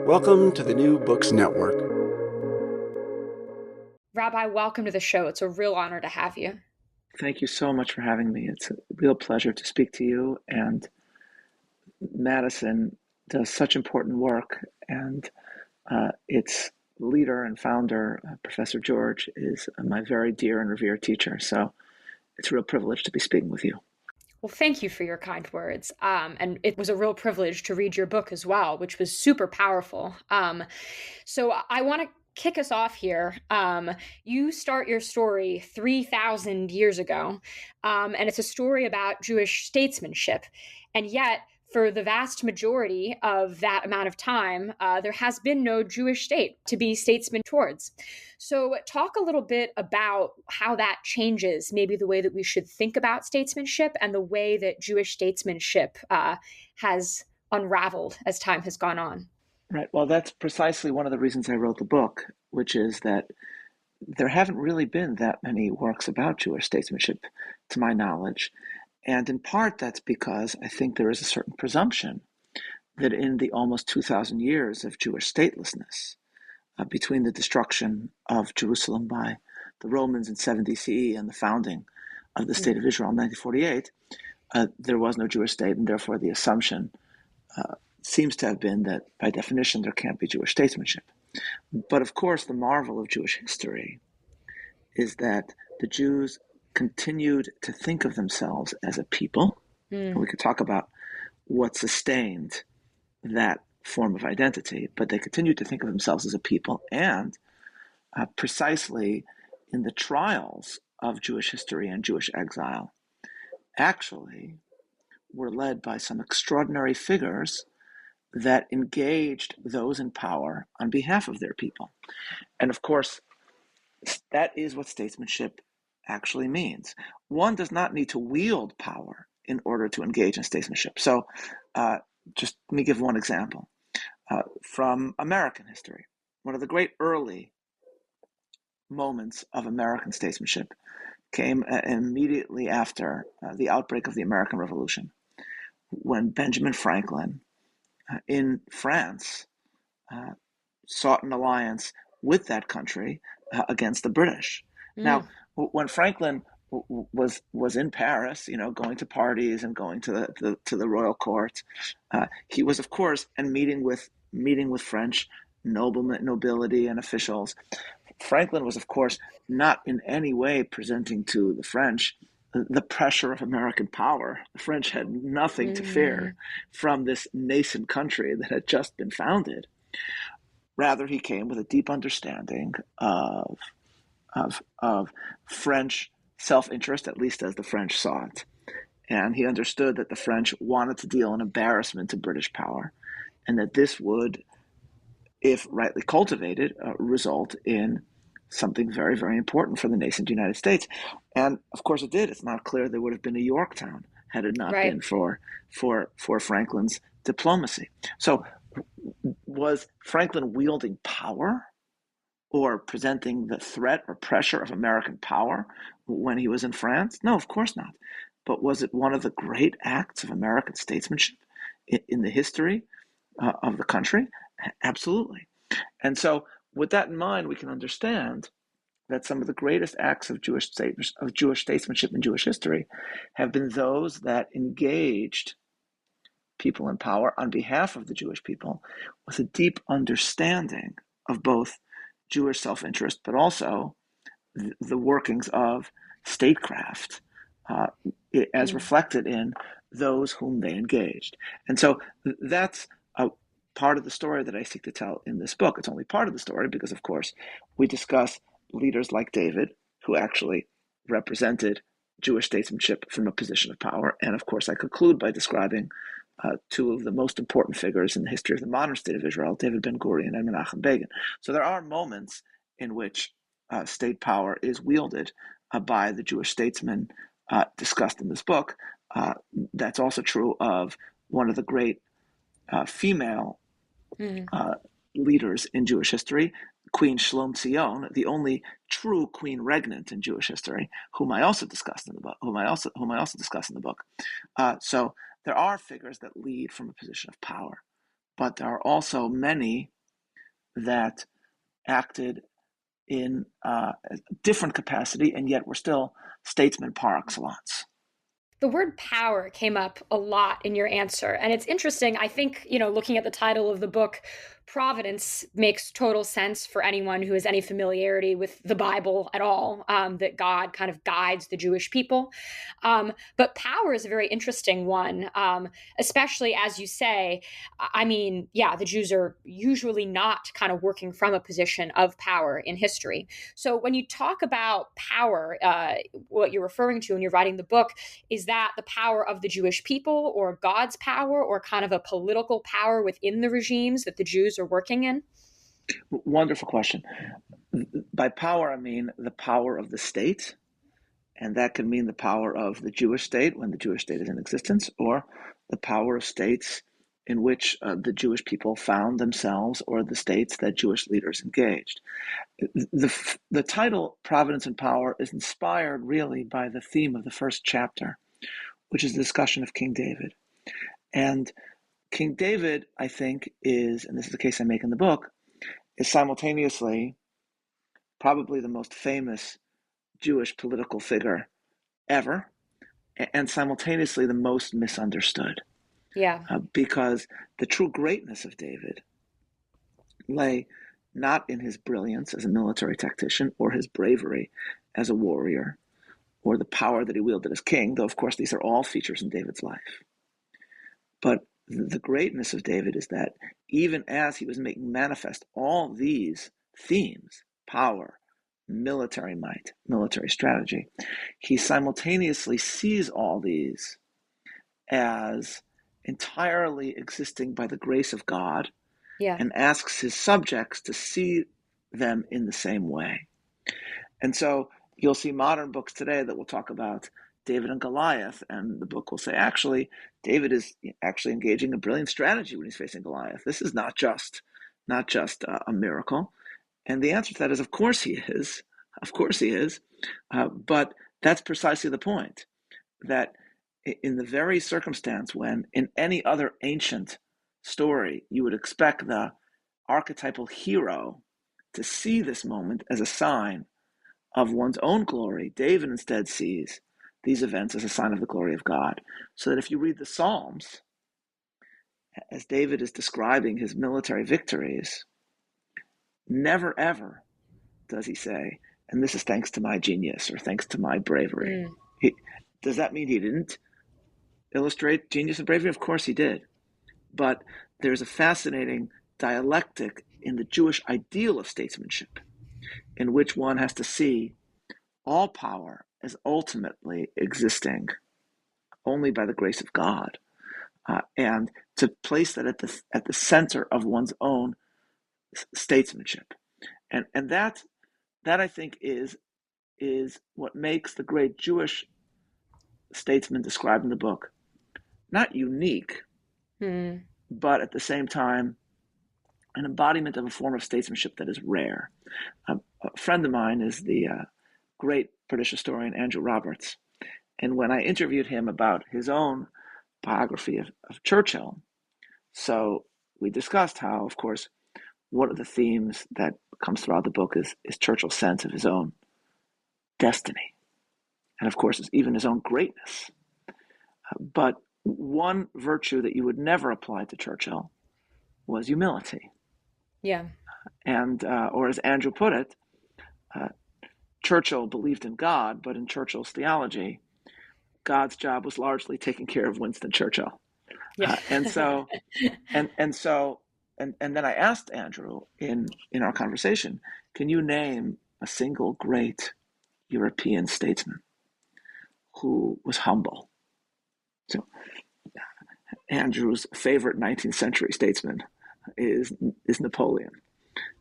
Welcome to the New Books Network. Rabbi, welcome to the show. It's a real honor to have you. Thank you so much for having me. It's a real pleasure to speak to you. And Madison does such important work, and its leader and founder, Professor George, is my very dear and revered teacher. So it's a real privilege to be speaking with you. Well, thank you for your kind words. And it was a real privilege to read your book as well, which was super powerful. So I want to kick us off here. You start your story 3,000 years ago, and it's a story about Jewish statesmanship. And yet, for the vast majority of that amount of time, there has been no Jewish state to be statesman towards. So talk a little bit about how that changes maybe the way that we should think about statesmanship and the way that Jewish statesmanship has unraveled as time has gone on. Right. Well, that's precisely one of the reasons I wrote the book, which is that there haven't really been that many works about Jewish statesmanship, to my knowledge. And in part, that's because I think there is a certain presumption that in the almost 2,000 years of Jewish statelessness, between the destruction of Jerusalem by the Romans in 70 CE and the founding of the State of Israel in 1948, there was no Jewish state, and therefore the assumption seems to have been that, by definition, there can't be Jewish statesmanship. But of course, the marvel of Jewish history is that the Jews continued to think of themselves as a people. And we could talk about what sustained that form of identity, but they continued to think of themselves as a people. And precisely in the trials of Jewish history and Jewish exile, actually were led by some extraordinary figures that engaged those in power on behalf of their people. And of course, that is what statesmanship actually means. One does not need to wield power in order to engage in statesmanship. So just let me give one example from American history. One of the great early moments of American statesmanship came immediately after the outbreak of the American Revolution, when Benjamin Franklin in France sought an alliance with that country against the British. Now, when Franklin was in Paris, going to parties and going to the royal court, he was, of course, and meeting with French nobility and officials. Franklin was, of course, not in any way presenting to the French the pressure of American power. The French had nothing to fear from this nascent country that had just been founded. Rather, he came with a deep understanding of French self-interest, at least as the French saw it. And he understood that the French wanted to deal in embarrassment to British power, and that this would, if rightly cultivated, result in something very, very important for the nascent United States. And of course it did. It's not clear there would have been a Yorktown had it not been for Franklin's diplomacy. So was Franklin wielding power or presenting the threat or pressure of American power when he was in France? No, of course not. But was it one of the great acts of American statesmanship in the history of the country? Absolutely. And so with that in mind, we can understand that some of the greatest acts of Jewish statesmanship in Jewish history have been those that engaged people in power on behalf of the Jewish people with a deep understanding of both Jewish self-interest, but also the workings of statecraft as reflected in those whom they engaged. And so that's a part of the story that I seek to tell in this book. It's only part of the story because, of course, we discuss leaders like David, who actually represented Jewish statesmanship from a position of power. And of course, I conclude by describing two of the most important figures in the history of the modern state of Israel, David Ben-Gurion and Menachem Begin. So there are moments in which state power is wielded by the Jewish statesmen discussed in this book. That's also true of one of the great female leaders in Jewish history, Queen Shlom Tzion, the only true queen regnant in Jewish history, whom I also discussed in the book. So there are figures that lead from a position of power, but there are also many that acted in a different capacity, and yet were still statesmen par excellence. The word power came up a lot in your answer. And it's interesting. I think, looking at the title of the book, Providence makes total sense for anyone who has any familiarity with the Bible at all, that God kind of guides the Jewish people. But power is a very interesting one, especially as you say. I mean, yeah, the Jews are usually not kind of working from a position of power in history. So when you talk about power, what you're referring to when you're writing the book, is that the power of the Jewish people, or God's power, or kind of a political power within the regimes that the Jews are working in? Wonderful question. By power, I mean the power of the state, and that can mean the power of the Jewish state when the Jewish state is in existence, or the power of states in which the Jewish people found themselves, or the states that Jewish leaders engaged. The title, Providence and Power, is inspired really by the theme of the first chapter, which is the discussion of King David. And King David, I think, is, and this is the case I make in the book, is simultaneously probably the most famous Jewish political figure ever, and simultaneously the most misunderstood. Yeah. Because the true greatness of David lay not in his brilliance as a military tactician, or his bravery as a warrior, or the power that he wielded as king, though of course these are all features in David's life. But the greatness of David is that even as he was making manifest all these themes, power, military might, military strategy, he simultaneously sees all these as entirely existing by the grace of God, and asks his subjects to see them in the same way. And so you'll see modern books today that will talk about David and Goliath, and the book will say, actually, David is actually engaging a brilliant strategy when he's facing Goliath. This is not just a miracle. And the answer to that is, of course he is. Of course he is. But that's precisely the point, that in the very circumstance when in any other ancient story you would expect the archetypal hero to see this moment as a sign of one's own glory, David instead sees these events as a sign of the glory of God. So that if you read the Psalms, as David is describing his military victories, never ever does he say, and this is thanks to my genius, or thanks to my bravery. Does that mean he didn't illustrate genius and bravery? Of course he did. But there's a fascinating dialectic in the Jewish ideal of statesmanship, in which one has to see all power as ultimately existing only by the grace of God, and to place that at the center of one's own statesmanship, and that I think is what makes the great Jewish statesman described in the book not unique, but at the same time an embodiment of a form of statesmanship that is rare. A friend of mine is the great British historian Andrew Roberts, and when I interviewed him about his own biography of Churchill, so we discussed how, of course, one of the themes that comes throughout the book is Churchill's sense of his own destiny, and of course even his own greatness. But one virtue that you would never apply to Churchill was humility. Yeah. And, or as Andrew put it, Churchill believed in God, but in Churchill's theology, God's job was largely taking care of Winston Churchill. Yeah. And then I asked Andrew in our conversation, can you name a single great European statesman who was humble? So Andrew's favorite 19th century statesman is Napoleon.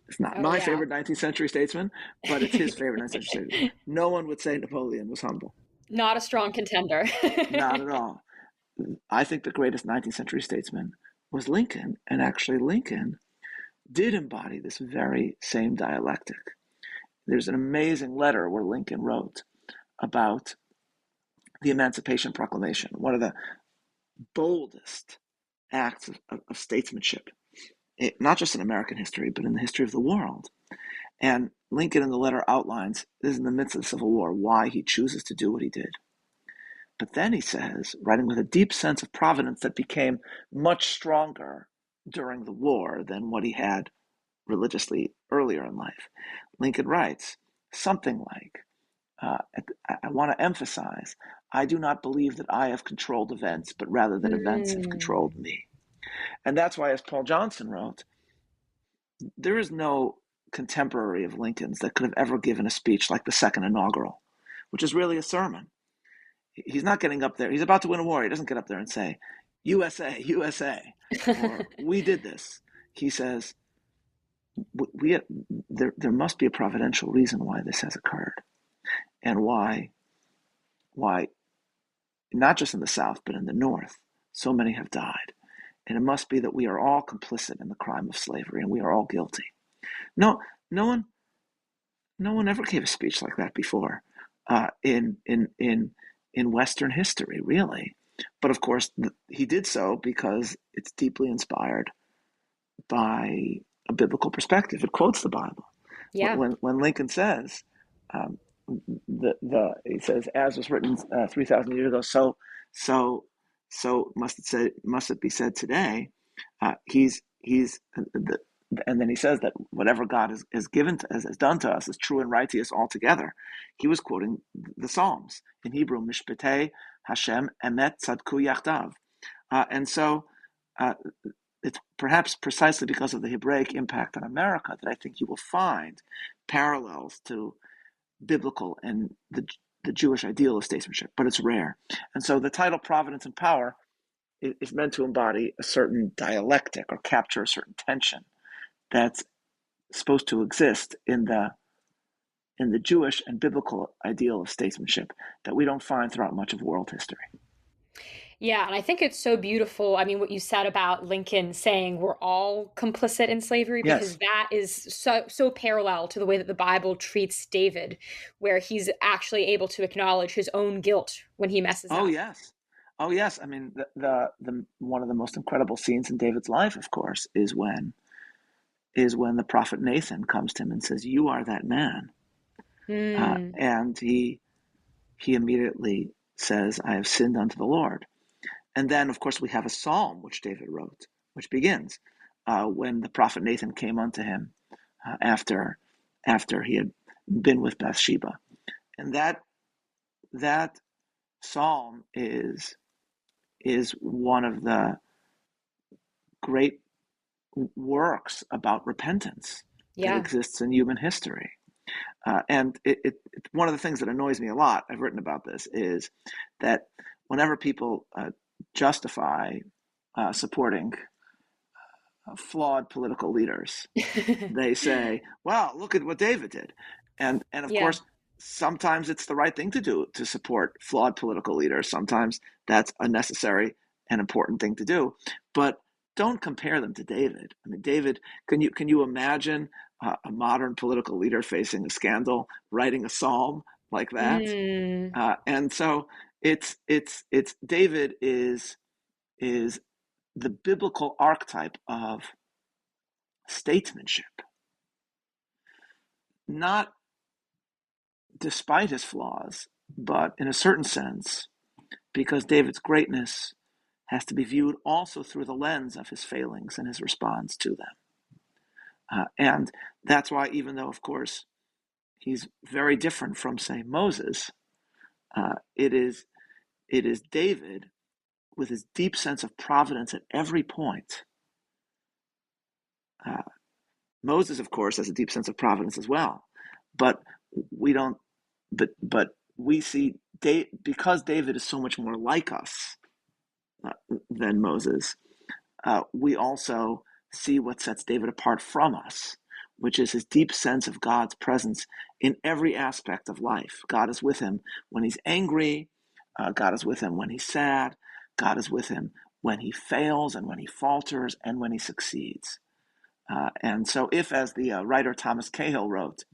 It's not my favorite 19th century statesman, but it's his favorite 19th century statesman. No one would say Napoleon was humble. Not a strong contender. Not at all. I think the greatest 19th century statesman was Lincoln, and actually Lincoln did embody this very same dialectic. There's an amazing letter where Lincoln wrote about the Emancipation Proclamation, one of the boldest acts of statesmanship not just in American history, but in the history of the world. And Lincoln in the letter outlines, this is in the midst of the Civil War, why he chooses to do what he did. But then he says, writing with a deep sense of providence that became much stronger during the war than what he had religiously earlier in life, Lincoln writes something like, I want to emphasize, I do not believe that I have controlled events, but rather that events have controlled me. And that's why, as Paul Johnson wrote, there is no contemporary of Lincoln's that could have ever given a speech like the second inaugural, which is really a sermon. He's not getting up there. He's about to win a war. He doesn't get up there and say, USA, USA, or we did this. He says, there must be a providential reason why this has occurred, and why not just in the South, but in the North, so many have died. And it must be that we are all complicit in the crime of slavery, and we are all guilty. No one ever gave a speech like that before in Western history, really. But of course, he did so because it's deeply inspired by a biblical perspective. It quotes the Bible. Yeah. When Lincoln says, he says, as was written 3,000 years ago, so must it be said today. And then he says that whatever God has given to, has done to us is true and right to us altogether. He was quoting the Psalms in Hebrew, Mishpatei Hashem Emet Tzadku Yachdav. And so it's perhaps precisely because of the Hebraic impact on America that I think you will find parallels to biblical and the Jewish ideal of statesmanship, but it's rare. And so the title Providence and Power is meant to embody a certain dialectic or capture a certain tension that's supposed to exist in the Jewish and biblical ideal of statesmanship that we don't find throughout much of world history. Yeah, and I think it's so beautiful. I mean, what you said about Lincoln saying we're all complicit in slavery, because Yes. that is so parallel to the way that the Bible treats David, where he's actually able to acknowledge his own guilt when he messes up. Oh yes. I mean, the one of the most incredible scenes in David's life, of course, is when the prophet Nathan comes to him and says, "You are that man," and he immediately says, "I have sinned unto the Lord." And then, of course, we have a psalm which David wrote, which begins when the prophet Nathan came unto him after he had been with Bathsheba, and that psalm is one of the great works about repentance that exists in human history. And it's one of the things that annoys me a lot, I've written about this, is that whenever people justify supporting flawed political leaders, they say, well, look at what David did. And of course, sometimes it's the right thing to do to support flawed political leaders. Sometimes that's a necessary and important thing to do. But don't compare them to David. I mean, David, can you imagine a modern political leader facing a scandal, writing a psalm like that? And so it's David is the biblical archetype of statesmanship, not despite his flaws, but in a certain sense, because David's greatness has to be viewed also through the lens of his failings and his response to them. And that's why, even though, of course, he's very different from, say, Moses, it is David with his deep sense of providence at every point. Moses, of course, has a deep sense of providence as well, but we don't. But we see because David is so much more like us than Moses. We also see what sets David apart from us, which is his deep sense of God's presence in every aspect of life. God is with him when he's angry. God is with him when he's sad. God is with him when he fails and when he falters and when he succeeds. And so if, as the writer Thomas Cahill wrote,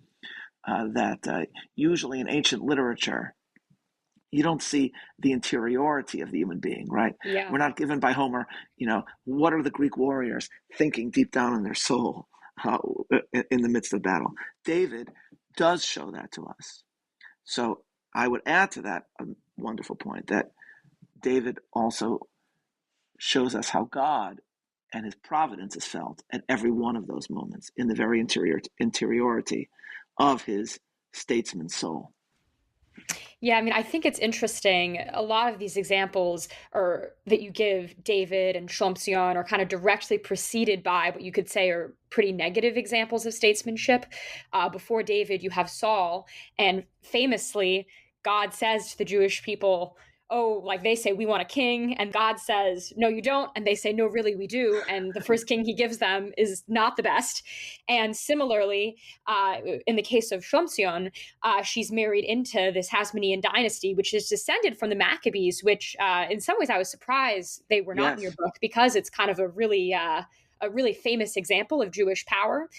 that usually in ancient literature, you don't see the interiority of the human being, right? Yeah. We're not given by Homer, what are the Greek warriors thinking deep down in their soul in the midst of battle? David does show that to us. So I would add to that a wonderful point that David also shows us how God and his providence is felt at every one of those moments in the very interiority of his statesman's soul. Yeah, I mean, I think it's interesting. A lot of these examples that you give, David and Shlomsion, are kind of directly preceded by what you could say are pretty negative examples of statesmanship. Before David, you have Saul, and famously, God says to the Jewish people, oh, like they say, we want a king. And God says, no, you don't. And they say, no, really, we do. And the first king he gives them is not the best. And similarly, in the case of Shlomsion, she's married into this Hasmonean dynasty, which is descended from the Maccabees, which in some ways I was surprised they were not in your book, because it's kind of a really famous example of Jewish power.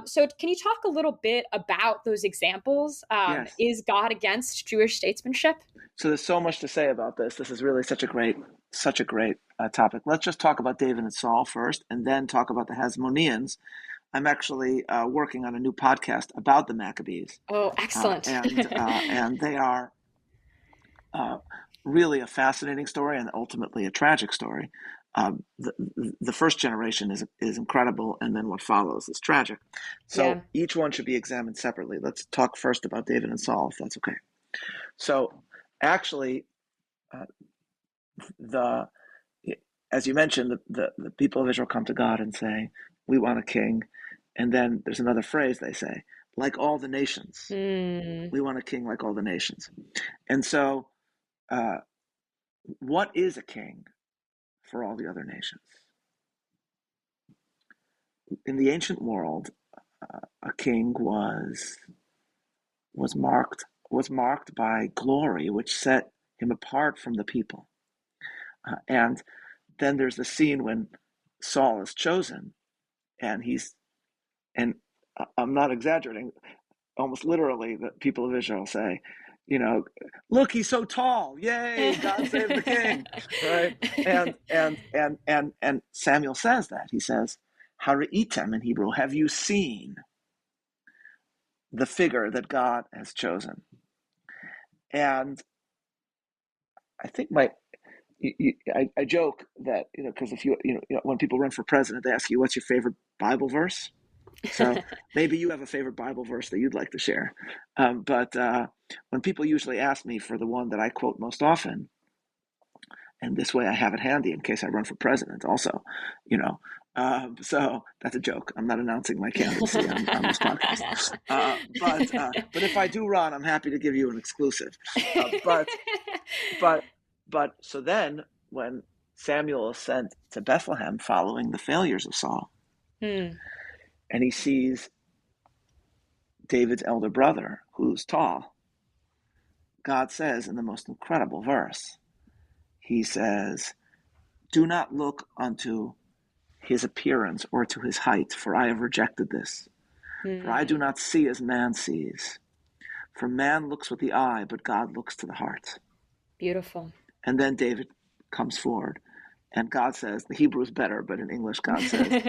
So can you talk a little bit about those examples? Yes. Is God against Jewish statesmanship? So there's so much to say about this. This is really such a great topic. Let's just talk about David and Saul first, and then talk about the Hasmoneans. I'm actually working on a new podcast about the Maccabees. Oh, excellent. And they are really a fascinating story and ultimately a tragic story. The first generation is incredible, and then what follows is tragic. So each one should be examined separately. Let's talk first about David and Saul, if that's okay. So actually, as you mentioned, the people of Israel come to God and say, we want a king. And then there's another phrase they say, like all the nations. We want a king like all the nations. And so what is a king for all the other nations? In the ancient world, a king was marked by glory, which set him apart from the people. And then there's the scene when Saul is chosen, and I'm not exaggerating, almost literally, the people of Israel say, look, he's so tall. Yay, God save the king. Right? And Samuel says that. He says, Hari'item in Hebrew, have you seen the figure that God has chosen? And I think I joke that, because if when people run for president, they ask you, what's your favorite Bible verse? So maybe you have a favorite Bible verse that you'd like to share. But when people usually ask me for the one that I quote most often, and this way I have it handy in case I run for president also, so that's a joke. I'm not announcing my candidacy on this podcast. But if I do run, I'm happy to give you an exclusive. But so then when Samuel is sent to Bethlehem following the failures of Saul, and he sees David's elder brother, who's tall, God says in the most incredible verse, he says, do not look unto his appearance or to his height, for I have rejected this. For I do not see as man sees. For man looks with the eye, but God looks to the heart. Beautiful. And then David comes forward, and God says, the Hebrew is better, but in English God says,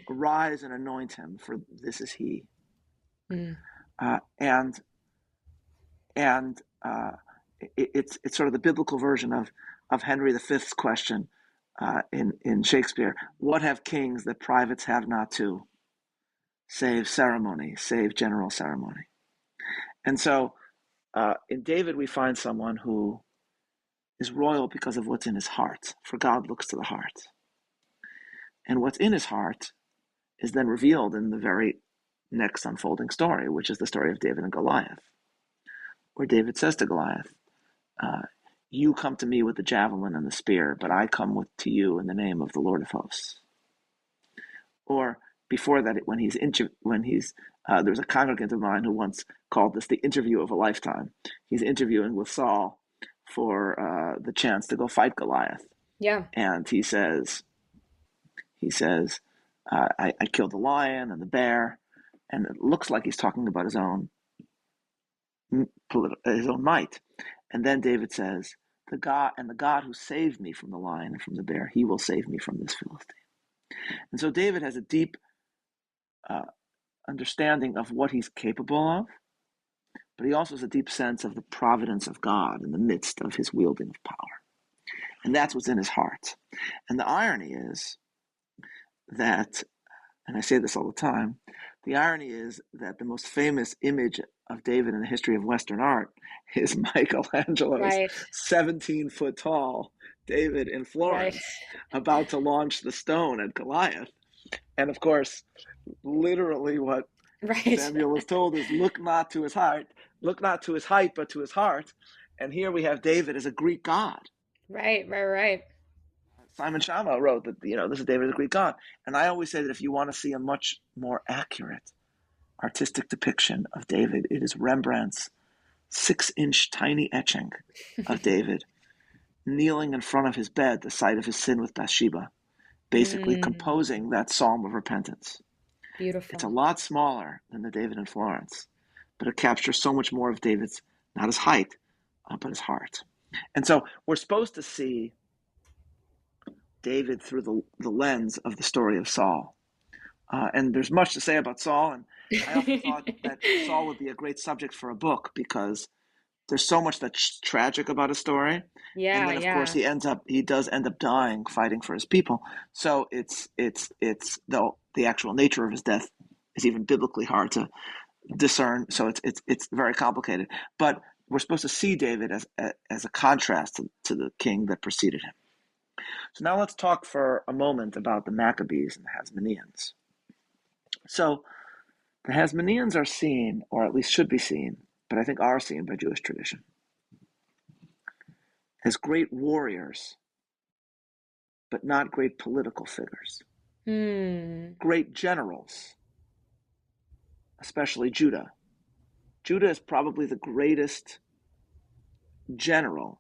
arise and anoint him, for this is he. And it's sort of the biblical version of Henry V's question in Shakespeare. What have kings that privates have not too? Save ceremony, save general ceremony. And so in David we find someone who is royal because of what's in his heart, for God looks to the heart. And what's in his heart is then revealed in the very next unfolding story, which is the story of David and Goliath, where David says to Goliath, you come to me with the javelin and the spear, but I come to you in the name of the Lord of hosts. Or before that, when there's a congregant of mine who once called this the interview of a lifetime. He's interviewing with Saul for the chance to go fight Goliath. Yeah. And he says, I killed the lion and the bear, and it looks like he's talking about his own might. And then David says, the God who saved me from the lion and from the bear, he will save me from this Philistine. And so David has a deep understanding of what he's capable of, but he also has a deep sense of the providence of God in the midst of his wielding of power. And that's what's in his heart. And the irony is that, and I say this all the time, the irony is that the most famous image of David in the history of Western art is Michelangelo's 17-foot tall David in Florence, about to launch the stone at Goliath. And of course, literally what Samuel was told is, look not to his height, but to his heart. And here we have David as a Greek god. Right. Simon Schama wrote that, this is David as a Greek god. And I always say that if you want to see a much more accurate artistic depiction of David, it is Rembrandt's 6-inch tiny etching of David kneeling in front of his bed, the site of his sin with Bathsheba, basically composing that psalm of repentance. Beautiful. It's a lot smaller than the David in Florence, but it captures so much more of David's, not his height, but his heart. And so we're supposed to see David through the lens of the story of Saul. And there's much to say about Saul, and I often thought that Saul would be a great subject for a book because there's so much that's tragic about his story. Yeah, and then of course he does end up dying fighting for his people. So it's though the actual nature of his death is even biblically hard to discern. So it's very complicated. But we're supposed to see David as a contrast to the king that preceded him. So now let's talk for a moment about the Maccabees and the Hasmoneans. So the Hasmoneans are seen, or at least should be seen, but I think are seen by Jewish tradition, as great warriors, but not great political figures. Great generals, especially Judah. Judah is probably the greatest general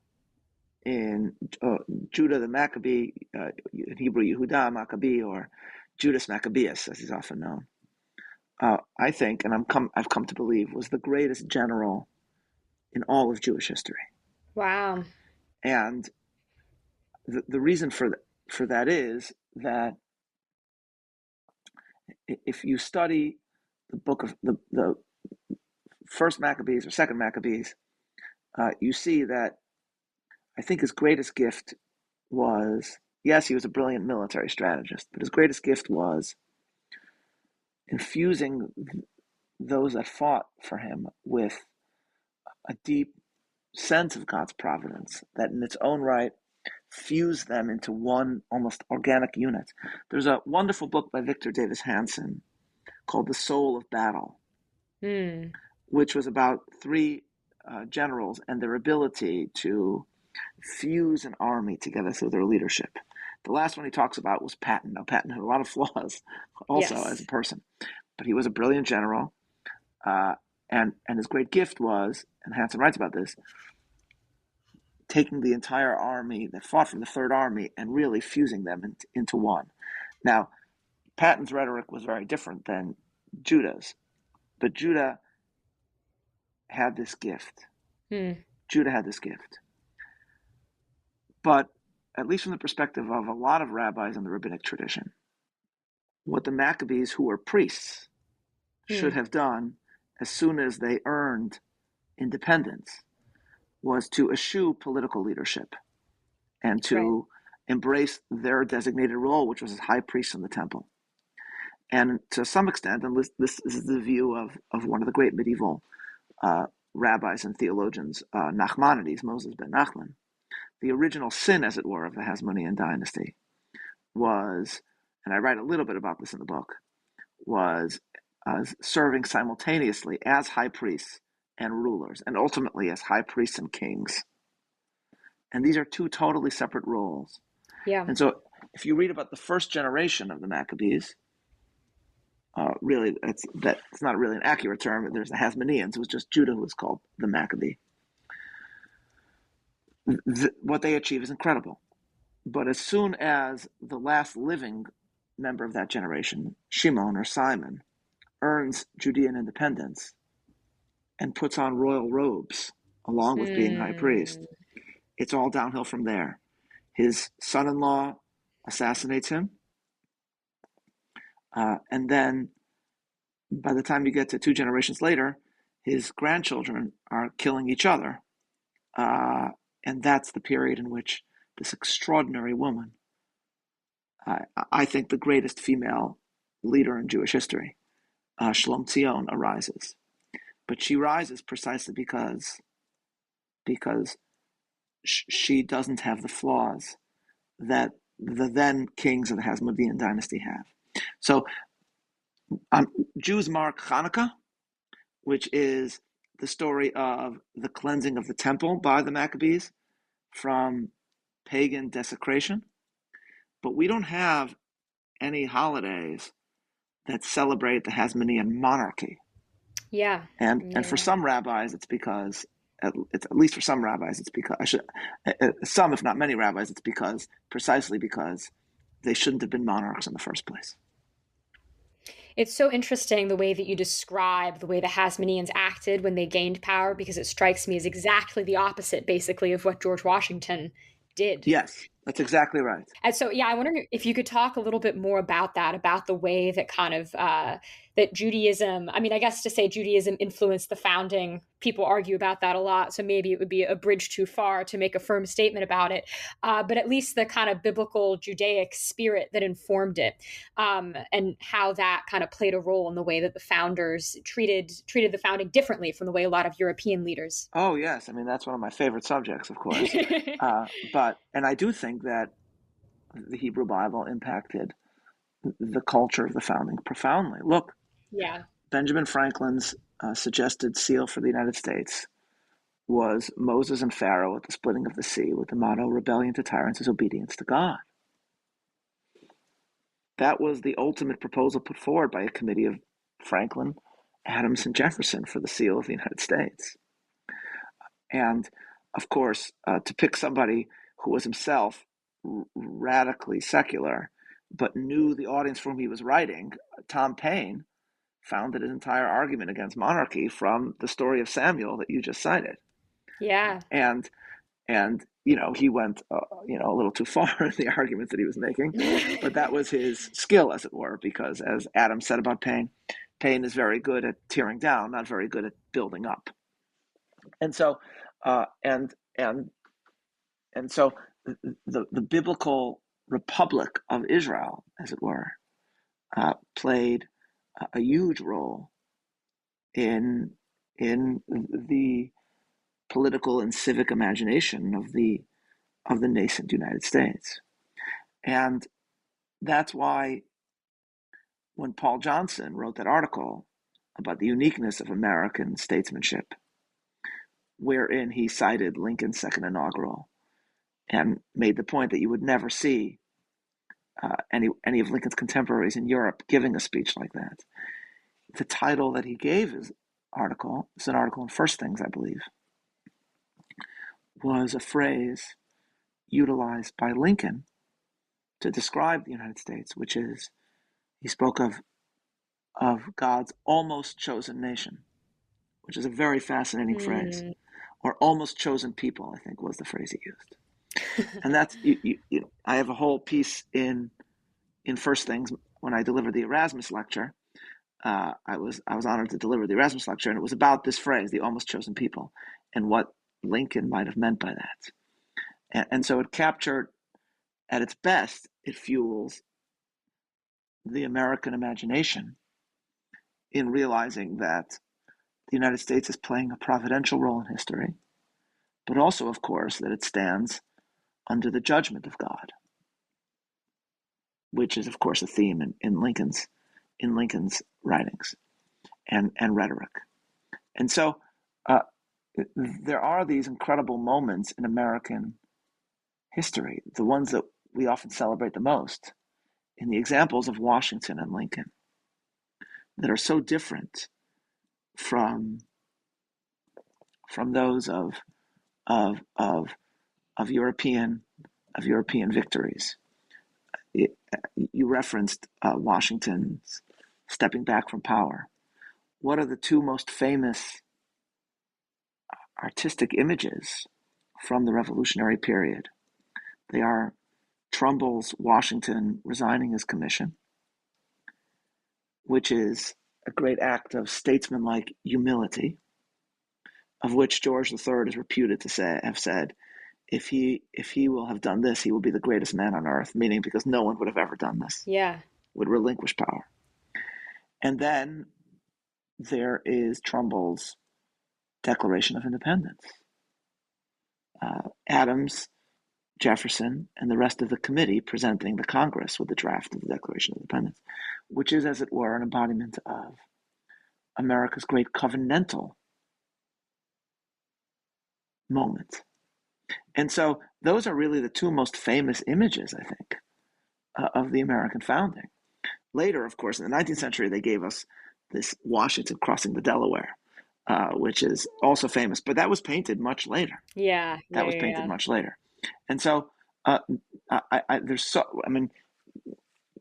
in Judah the Maccabee, in Hebrew Yehudah Maccabee, or Judas Maccabeus, as he's often known. I think, and I've come to believe, was the greatest general in all of Jewish history. Wow. And the reason for that is that if you study the book of the first Maccabees or second Maccabees, you see that I think his greatest gift was, yes, he was a brilliant military strategist, but his greatest gift was infusing those that fought for him with a deep sense of God's providence that in its own right fused them into one almost organic unit. There's a wonderful book by Victor Davis Hanson called The Soul of Battle, which was about three generals and their ability to fuse an army together through their leadership. The last one he talks about was Patton. Now, Patton had a lot of flaws also as a person, but he was a brilliant general. And his great gift was, and Hanson writes about this, taking the entire army that fought from the Third Army and really fusing them into one. Now, Patton's rhetoric was very different than Judah's, but Judah had this gift. Judah had this gift. But at least from the perspective of a lot of rabbis in the rabbinic tradition, what the Maccabees, who were priests, should have done as soon as they earned independence was to eschew political leadership and to embrace their designated role, which was as high priest in the temple. And to some extent, and this is the view of one of the great medieval rabbis and theologians, Nachmanides, Moses ben Nachman, the original sin, as it were, of the Hasmonean dynasty was, and I write a little bit about this in the book, was serving simultaneously as high priests and rulers, and ultimately as high priests and kings. And these are two totally separate roles. Yeah. And so if you read about the first generation of the Maccabees, really, it's not really an accurate term. There's the Hasmoneans. It was just Judah who was called the Maccabee. What they achieve is incredible. But as soon as the last living member of that generation, Shimon or Simon, earns Judean independence and puts on royal robes along with being high priest. It's all downhill from there. His son-in-law assassinates him. And then by the time you get to 2 generations later, his grandchildren are killing each other. And that's the period in which this extraordinary woman, I think the greatest female leader in Jewish history, Shlom Tzion, arises. But she rises precisely because she doesn't have the flaws that the then kings of the Hasmonean dynasty have. So Jews mark Hanukkah, which is the story of the cleansing of the temple by the Maccabees from pagan desecration. But we don't have any holidays that celebrate the Hasmonean monarchy. Yeah. And for some rabbis, it's because, at least for some rabbis, it's because, some, if not many rabbis, it's precisely because they shouldn't have been monarchs in the first place. It's so interesting the way that you describe the way the Hasmoneans acted when they gained power, because it strikes me as exactly the opposite, basically, of what George Washington did. Yes, that's exactly right. And so, I wonder if you could talk a little bit more about that, about the way that kind of that Judaism, I guess to say Judaism influenced the founding, people argue about that a lot. So maybe it would be a bridge too far to make a firm statement about it. But at least the kind of biblical Judaic spirit that informed it, and how that kind of played a role in the way that the founders treated the founding differently from the way a lot of European leaders. Oh, yes. That's one of my favorite subjects, of course. And I do think that the Hebrew Bible impacted the culture of the founding profoundly. Look, Benjamin Franklin's suggested seal for the United States was Moses and Pharaoh at the splitting of the sea with the motto, "Rebellion to tyrants is obedience to God." That was the ultimate proposal put forward by a committee of Franklin, Adams, and Jefferson for the seal of the United States. And, of course, to pick somebody who was himself radically secular, but knew the audience for whom he was writing, Tom Paine, founded his entire argument against monarchy from the story of Samuel that you just cited. Yeah. And he went, a little too far in the argument that he was making, but that was his skill, as it were, because as Adam said about Paine, Paine is very good at tearing down, not very good at building up. And so, so the biblical Republic of Israel, as it were, played a huge role in the political and civic imagination of the nascent United States. And that's why when Paul Johnson wrote that article about the uniqueness of American statesmanship, wherein he cited Lincoln's second inaugural and made the point that you would never see any of Lincoln's contemporaries in Europe giving a speech like that. The title that he gave his article, it's an article in First Things, I believe, was a phrase utilized by Lincoln to describe the United States, which is, he spoke of God's almost chosen nation, which is a very fascinating phrase, or almost chosen people, I think was the phrase he used. And that's, I have a whole piece in First Things when I delivered the Erasmus lecture. I was honored to deliver the Erasmus lecture, and it was about this phrase, the almost chosen people, and what Lincoln might have meant by that. And so it captured, at its best, it fuels the American imagination in realizing that the United States is playing a providential role in history, but also, of course, that it stands under the judgment of God, which is, of course, a theme in Lincoln's writings and rhetoric. And so there are these incredible moments in American history, the ones that we often celebrate the most, in the examples of Washington and Lincoln, that are so different from those of European victories. You referenced Washington's stepping back from power. What are the two most famous artistic images from the revolutionary period. They are Trumbull's Washington resigning his commission, which is a great act of statesmanlike humility, of which George III is reputed to have said, if he will have done this, he will be the greatest man on earth, meaning because no one would have ever done this. Yeah. Would relinquish power. And then there is Trumbull's Declaration of Independence. Adams, Jefferson, and the rest of the committee presenting the Congress with the draft of the Declaration of Independence, which is, as it were, an embodiment of America's great covenantal moment. And so those are really the two most famous images, I think, of the American founding. Later, of course, in the 19th century, they gave us this Washington crossing the Delaware, which is also famous, but that was painted much later. That was painted much later. And so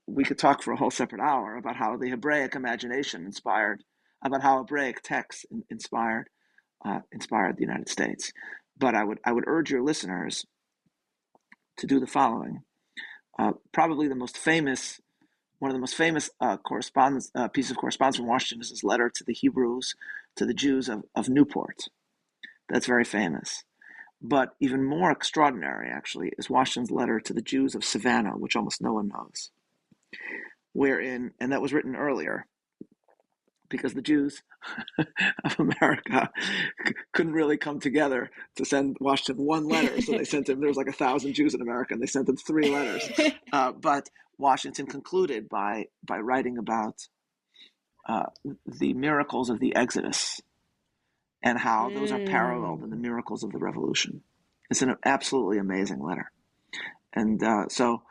we could talk for a whole separate hour about how the Hebraic imagination inspired, about how Hebraic texts inspired the United States. But I would urge your listeners to do the following. Probably one of the most famous piece of correspondence from Washington is his letter to the Hebrews, to the Jews of Newport. That's very famous. But even more extraordinary, actually, is Washington's letter to the Jews of Savannah, which almost no one knows. And that was written earlier, because the Jews of America couldn't really come together to send Washington one letter. So they sent him, there was like 1,000 Jews in America, and they sent him 3 letters. But Washington concluded by writing about the miracles of the Exodus and how those are paralleled in the miracles of the Revolution. It's an absolutely amazing letter. And so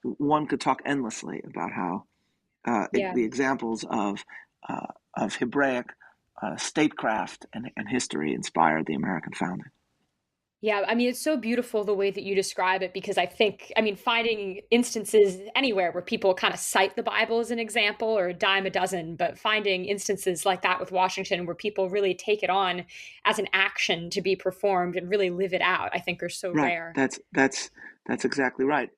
one could talk endlessly about how the examples of Hebraic statecraft and history inspired the American founding. Yeah, I mean, it's so beautiful the way that you describe it, because finding instances anywhere where people kind of cite the Bible as an example, or a dime a dozen, but finding instances like that with Washington where people really take it on as an action to be performed and really live it out, I think are so rare. That's exactly right.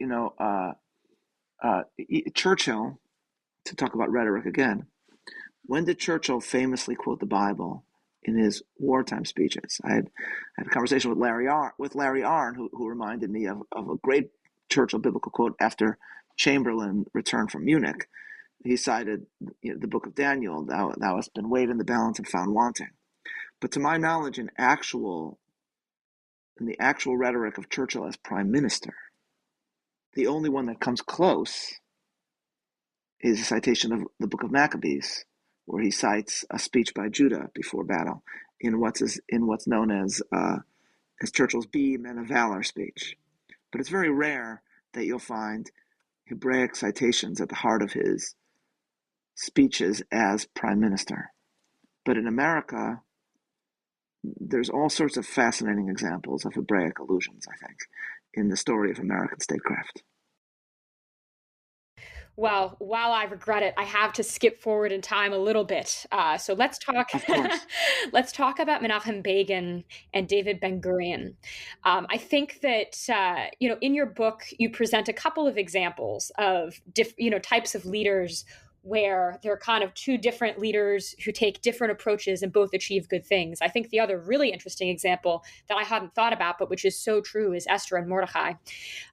Churchill, to talk about rhetoric again, when did Churchill famously quote the Bible in his wartime speeches? I had a conversation with Larry Arnn, who reminded me of a great Churchill biblical quote after Chamberlain returned from Munich. He cited the book of Daniel, thou hast been weighed in the balance and found wanting. But to my knowledge, in the actual rhetoric of Churchill as prime minister, the only one that comes close is a citation of the book of Maccabees, where he cites a speech by Judah before battle in what's known as Churchill's Be Men of Valor speech. But it's very rare that you'll find Hebraic citations at the heart of his speeches as prime minister. But in America, there's all sorts of fascinating examples of Hebraic allusions, I think, in the story of American statecraft. Well, while I regret it, I have to skip forward in time a little bit. So let's talk. Of course. Let's talk about Menachem Begin and David Ben-Gurion. I think that in your book you present a couple of examples of types of leaders where there are kind of two different leaders who take different approaches and both achieve good things. I think the other really interesting example that I hadn't thought about, but which is so true, is Esther and Mordechai.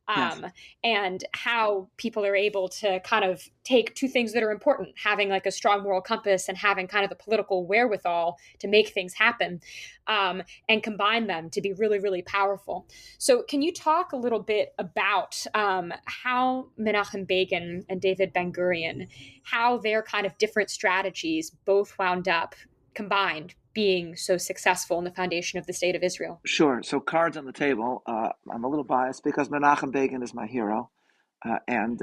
Yes. And how people are able to kind of take two things that are important, having like a strong moral compass and having kind of the political wherewithal to make things happen, and combine them to be really, really powerful. So can you talk a little bit about how Menachem Begin and David Ben-Gurion, how their kind of different strategies both wound up combined being so successful in the foundation of the state of Israel? Sure. So cards on the table. I'm a little biased because Menachem Begin is my hero, and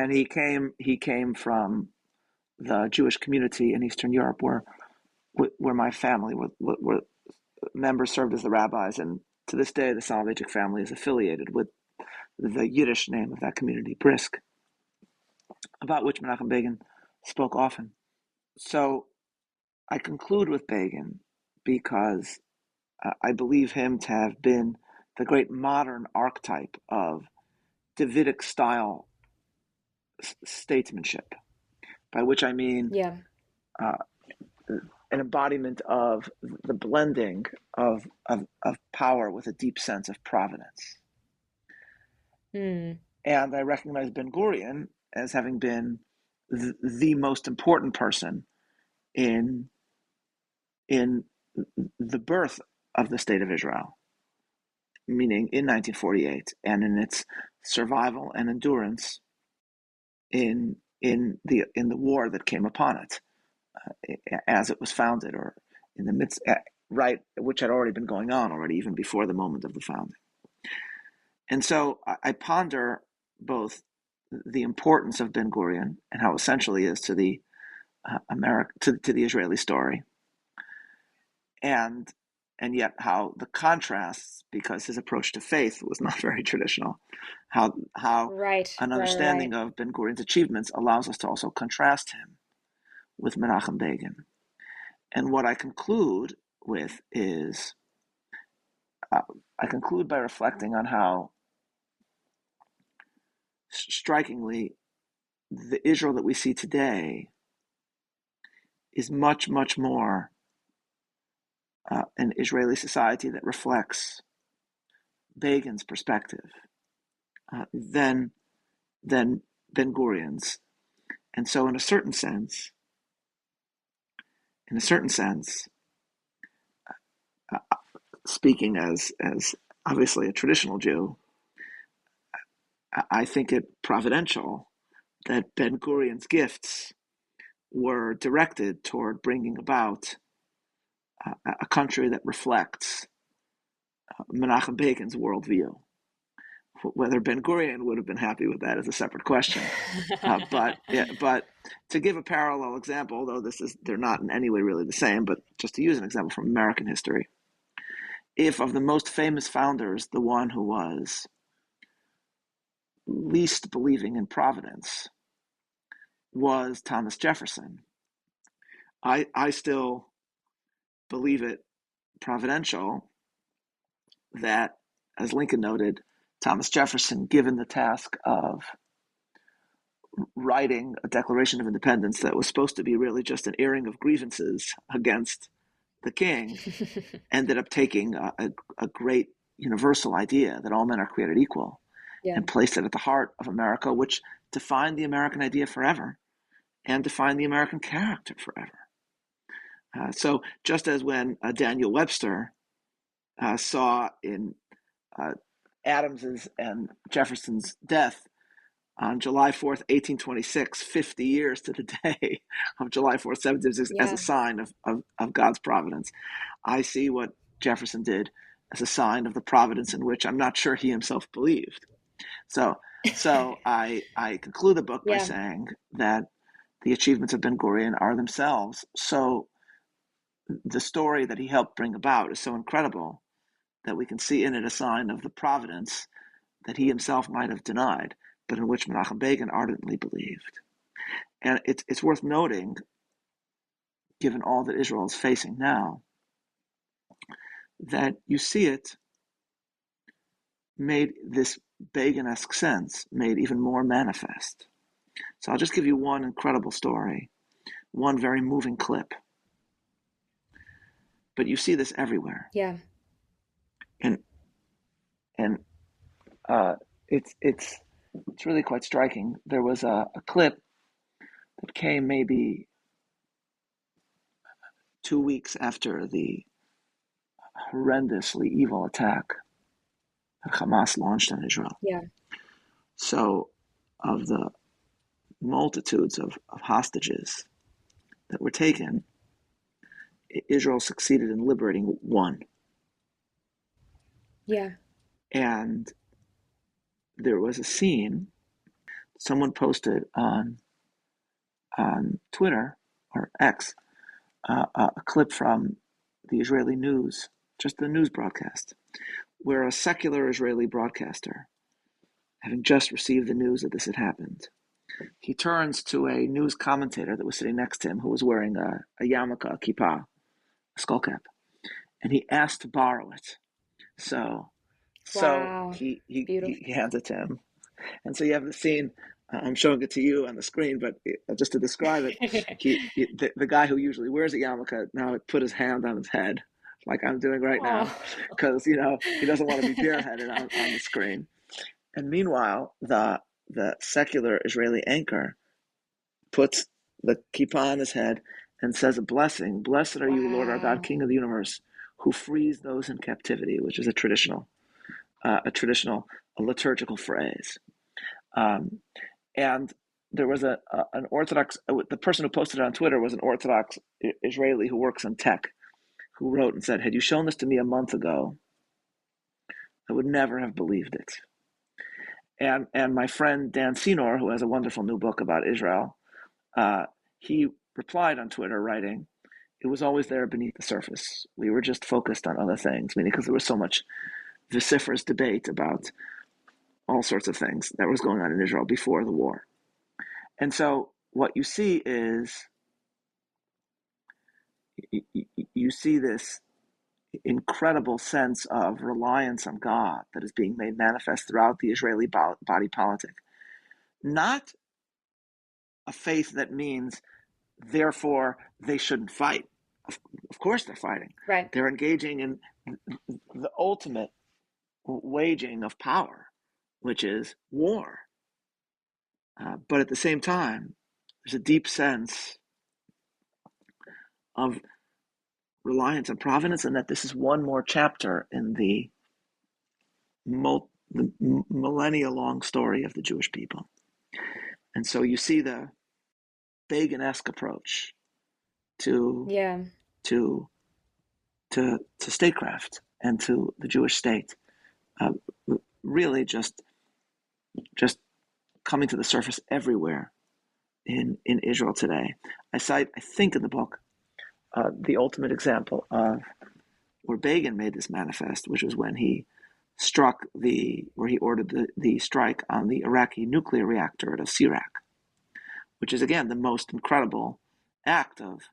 he came from the Jewish community in Eastern Europe, where my family were members served as the rabbis, and to this day the Soloveichik family is affiliated with the Yiddish name of that community, Brisk, about which Menachem Begin spoke often. So I conclude with Begin because I believe him to have been the great modern archetype of Davidic style statesmanship, by which I mean an embodiment of the blending of power with a deep sense of providence. And I recognize Ben Gurion as having been the most important person in the birth of the state of Israel, meaning in 1948, and in its survival and endurance in the war that came upon it, as it was founded, or in the midst, which had already been going on already, even before the moment of the founding. And so I ponder both the importance of Ben Gurion and how essential he is to the to the Israeli story, and yet how the contrasts, because his approach to faith was not very traditional, how an understanding of Ben Gurion's achievements allows us to also contrast him with Menachem Begin. And what I conclude with is, I conclude by reflecting on how strikingly the Israel that we see today is much, much more an Israeli society that reflects Begin's perspective than Ben Gurion's. And so in a certain sense, speaking as obviously a traditional Jew, I think it providential that Ben Gurion's gifts were directed toward bringing about a country that reflects Menachem Begin's worldview. Whether Ben Gurion would have been happy with that is a separate question. But to give a parallel example, although they're not in any way really the same, but just to use an example from American history, if of the most famous founders, the one who was least believing in providence was Thomas Jefferson, I still believe it providential that, as Lincoln noted, Thomas Jefferson, given the task of writing a Declaration of Independence that was supposed to be really just an airing of grievances against the king, ended up taking a great universal idea that all men are created equal and placed it at the heart of America, which defined the American idea forever and defined the American character forever. So just as when Daniel Webster saw in Adams's and Jefferson's death on July 4th, 1826, 50 years to the day of July 4th, 1776, as a sign of God's providence, I see what Jefferson did as a sign of the providence in which I'm not sure he himself believed. So I conclude the book by saying that the achievements of Ben Gurion are themselves so, the story that he helped bring about is so incredible that we can see in it a sign of the providence that he himself might have denied, but in which Menachem Begin ardently believed. And it's worth noting, given all that Israel is facing now, that you see it made this Begin-esque sense made even more manifest. So I'll just give you one incredible story, one very moving clip. But you see this everywhere. Yeah. And it's really quite striking. There was a clip that came maybe 2 weeks after the horrendously evil attack that Hamas launched on Israel. Yeah. So of the multitudes of hostages that were taken, Israel succeeded in liberating one. Yeah. And there was a scene, someone posted on Twitter or X, a clip from the Israeli news, just the news broadcast, where a secular Israeli broadcaster, having just received the news that this had happened, he turns to a news commentator that was sitting next to him, who was wearing a yarmulke, a kippah, a skull cap, and he asked to borrow it. So Wow. he Beautiful. hands it to him. And so you have the scene. I'm showing it to you on the screen, but just to describe it, the guy who usually wears a yarmulke now put his hand on his head, like I'm doing right now, because he doesn't want to be bareheaded on the screen. And meanwhile, the secular Israeli anchor puts the kippah on his head and says a blessing. Blessed are you, Lord our God, King of the universe, who frees those in captivity, which is a liturgical phrase. And there was an Orthodox, the person who posted it on Twitter was an Orthodox Israeli who works in tech, who wrote and said, had you shown this to me a month ago, I would never have believed it. And my friend Dan Senor, who has a wonderful new book about Israel, he replied on Twitter writing, it was always there beneath the surface. We were just focused on other things, meaning because there was so much vociferous debate about all sorts of things that was going on in Israel before the war. And so what you see is, you see this incredible sense of reliance on God that is being made manifest throughout the Israeli body politic. Not a faith that means, therefore, they shouldn't fight. Of course they're fighting. Right. They're engaging in the ultimate waging of power, which is war. But at the same time, there's a deep sense of reliance on providence, and that this is one more chapter in the millennia-long story of the Jewish people. And so you see the Begin-esque approach to statecraft and to the Jewish state, really just coming to the surface everywhere in Israel today. I cite, I think in the book, the ultimate example of where Begin made this manifest, which was when he ordered the strike on the Iraqi nuclear reactor at Sirak, which is, again, the most incredible act of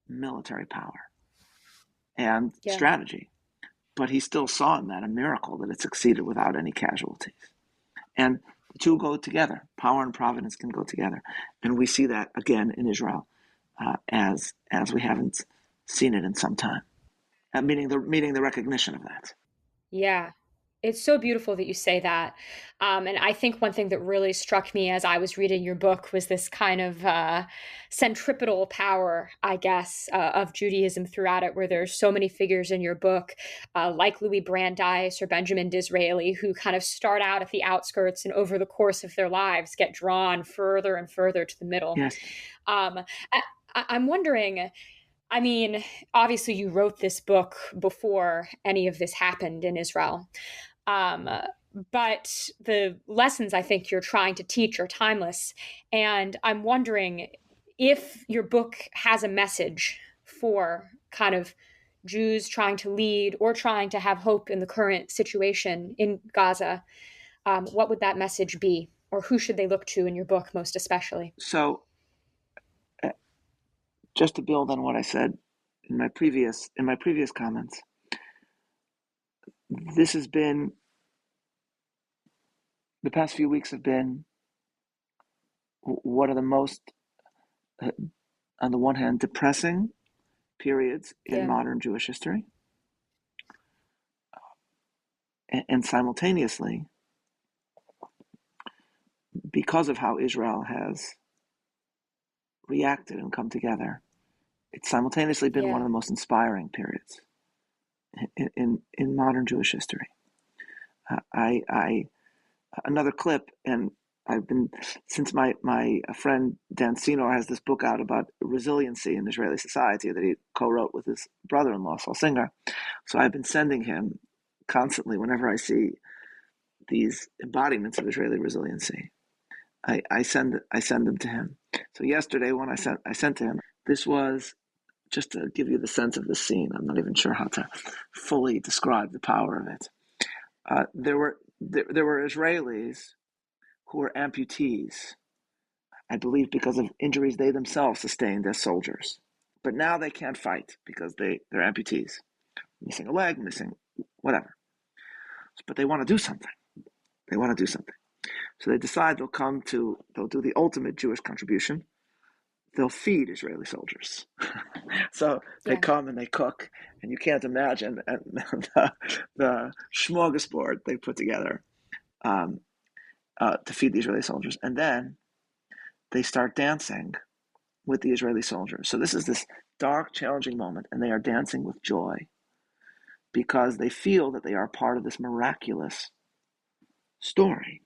military power and strategy. But he still saw in that a miracle that it succeeded without any casualties. And the two go together. Power and providence can go together. And we see that again in Israel as we haven't seen it in some time, meaning the recognition of that. Yeah. It's so beautiful that you say that. And I think one thing that really struck me as I was reading your book was this kind of centripetal power, I guess, of Judaism throughout it, where there's so many figures in your book, like Louis Brandeis or Benjamin Disraeli, who kind of start out at the outskirts and over the course of their lives get drawn further and further to the middle. Yes. I'm wondering, I mean, obviously you wrote this book before any of this happened in Israel. But the lessons I think you're trying to teach are timeless. And I'm wondering if your book has a message for kind of Jews trying to lead or trying to have hope in the current situation in Gaza. What would that message be? Or who should they look to in your book most especially? So just to build on what I said in my previous comments, the past few weeks have been one of the most, on the one hand, depressing periods in modern Jewish history. And simultaneously, because of how Israel has reacted and come together, it's simultaneously been one of the most inspiring periods in modern Jewish history. Another clip, and I've been, since my friend Dan Senor has this book out about resiliency in Israeli society that he co-wrote with his brother-in-law, Saul Singer. So I've been sending him constantly, whenever I see these embodiments of Israeli resiliency, I send them to him. So yesterday, when I sent to him, this was, just to give you the sense of the scene, I'm not even sure how to fully describe the power of it. There were Israelis who were amputees, I believe because of injuries they themselves sustained as soldiers. But now they can't fight because they're amputees. missing a leg, missing whatever. But they want to do something. So they decide they'll do the ultimate Jewish contribution. They'll feed Israeli soldiers. So they come and they cook, and you can't imagine the smorgasbord they put together to feed the Israeli soldiers. And then they start dancing with the Israeli soldiers. So this is this dark, challenging moment, and they are dancing with joy because they feel that they are part of this miraculous story,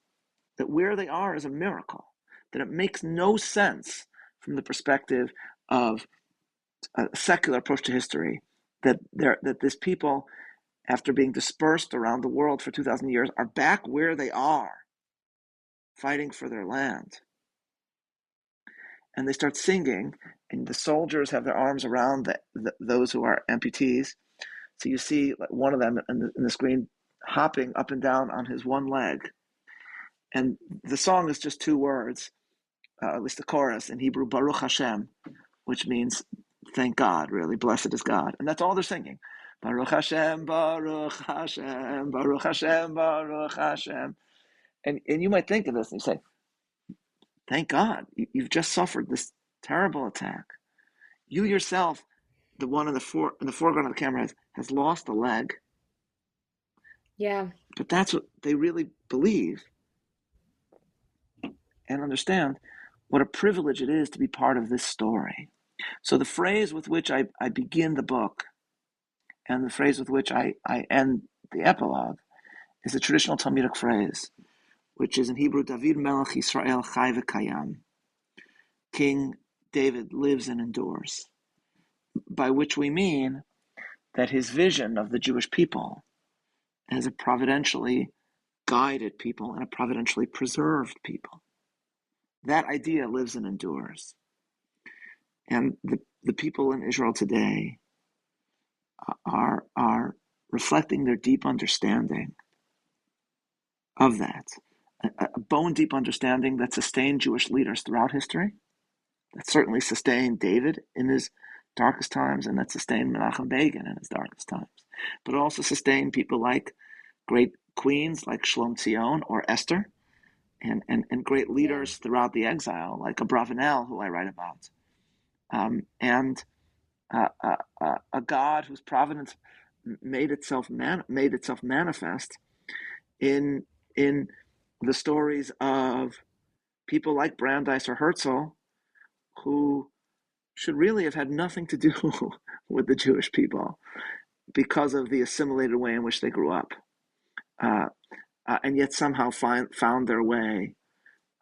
that where they are is a miracle, that it makes no sense from the perspective of a secular approach to history, that this people, after being dispersed around the world for 2,000 years, are back where they are, fighting for their land. And they start singing, and the soldiers have their arms around those who are amputees. So you see one of them in the screen hopping up and down on his one leg. And the song is just two words, at least the chorus in Hebrew, Baruch Hashem, which means thank God, really, blessed is God. And that's all they're singing. Baruch Hashem, Baruch Hashem, Baruch Hashem, Baruch Hashem. And you might think of this and you say, thank God, you've just suffered this terrible attack. You yourself, the one in the foreground of the camera, has lost a leg. Yeah. But that's what they really believe and understand, what a privilege it is to be part of this story. So the phrase with which I begin the book and the phrase with which I end the epilogue is a traditional Talmudic phrase, which is in Hebrew, David Melech Yisrael Chai V'Kayam. King David lives and endures, by which we mean that his vision of the Jewish people as a providentially guided people and a providentially preserved people, that idea lives and endures. And the people in Israel today are reflecting their deep understanding of that, a bone-deep understanding that sustained Jewish leaders throughout history, that certainly sustained David in his darkest times, and that sustained Menachem Begin in his darkest times, but also sustained people like great queens like Shlom Tzion or Esther, and great leaders throughout the exile like Abravanel, who I write about, and a God whose providence made itself manifest in the stories of people like Brandeis or Herzl, who should really have had nothing to do with the Jewish people because of the assimilated way in which they grew up, and yet somehow found their way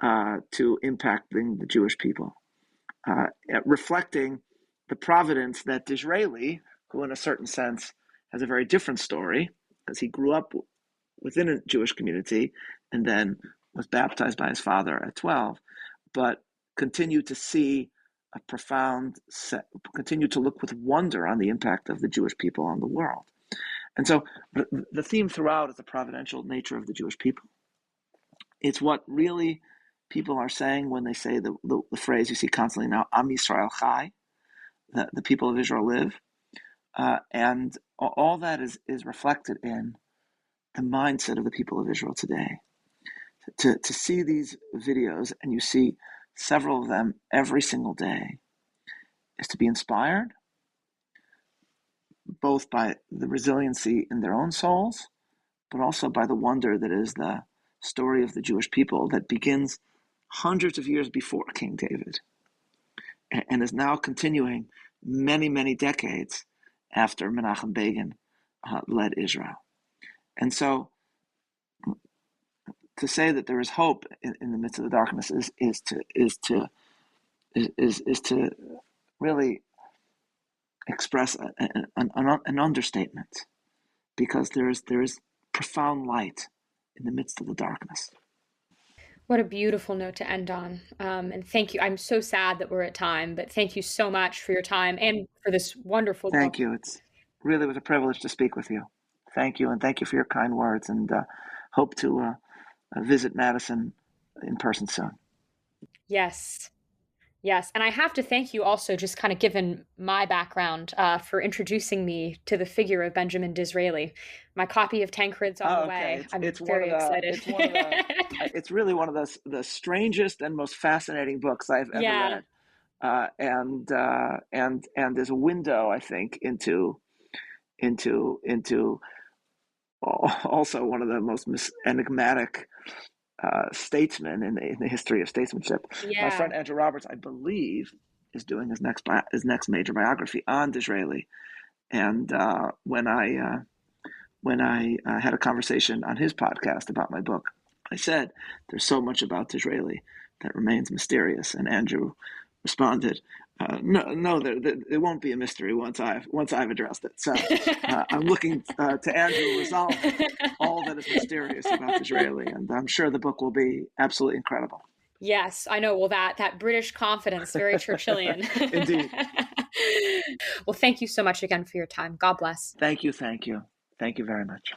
to impacting the Jewish people, reflecting the providence that Disraeli, who in a certain sense has a very different story, because he grew up within a Jewish community and then was baptized by his father at 12, but continued to see continue to look with wonder on the impact of the Jewish people on the world. And so the theme throughout is the providential nature of the Jewish people. It's what really people are saying when they say the phrase you see constantly now, Am Yisrael Chai, the people of Israel live. And all that is reflected in the mindset of the people of Israel today. To see these videos, and you see several of them every single day, is to be inspired both by the resiliency in their own souls, but also by the wonder that is the story of the Jewish people that begins hundreds of years before King David and is now continuing many, many decades after Menachem Begin led Israel. And so to say that there is hope in the midst of the darkness is to really express an understatement, because there is profound light in the midst of the darkness. What a beautiful note to end on. And thank you. I'm so sad that we're at time, but thank you so much for your time and for this wonderful book. Thank you. It's really was a privilege to speak with you. Thank you, and thank you for your kind words, and hope to visit Madison in person soon. Yes. Yes. And I have to thank you also, just kind of given my background, for introducing me to the figure of Benjamin Disraeli. My copy of Tancred's on the way. I'm very excited. It's really one of the strangest and most fascinating books I've ever read. And there's a window, I think, into also one of the most enigmatic statesmen in the history of statesmanship. Yeah. My friend Andrew Roberts, I believe, is doing his next major biography on Disraeli. And when I had a conversation on his podcast about my book, I said, "There's so much about Disraeli that remains mysterious." And Andrew responded, "No, there won't be a mystery once I've addressed it." So I'm looking to Andrew resolve all that is mysterious about Disraeli, and I'm sure the book will be absolutely incredible. Yes, I know. Well, that British confidence, very Churchillian. Indeed. Well, thank you so much again for your time. God bless. Thank you very much.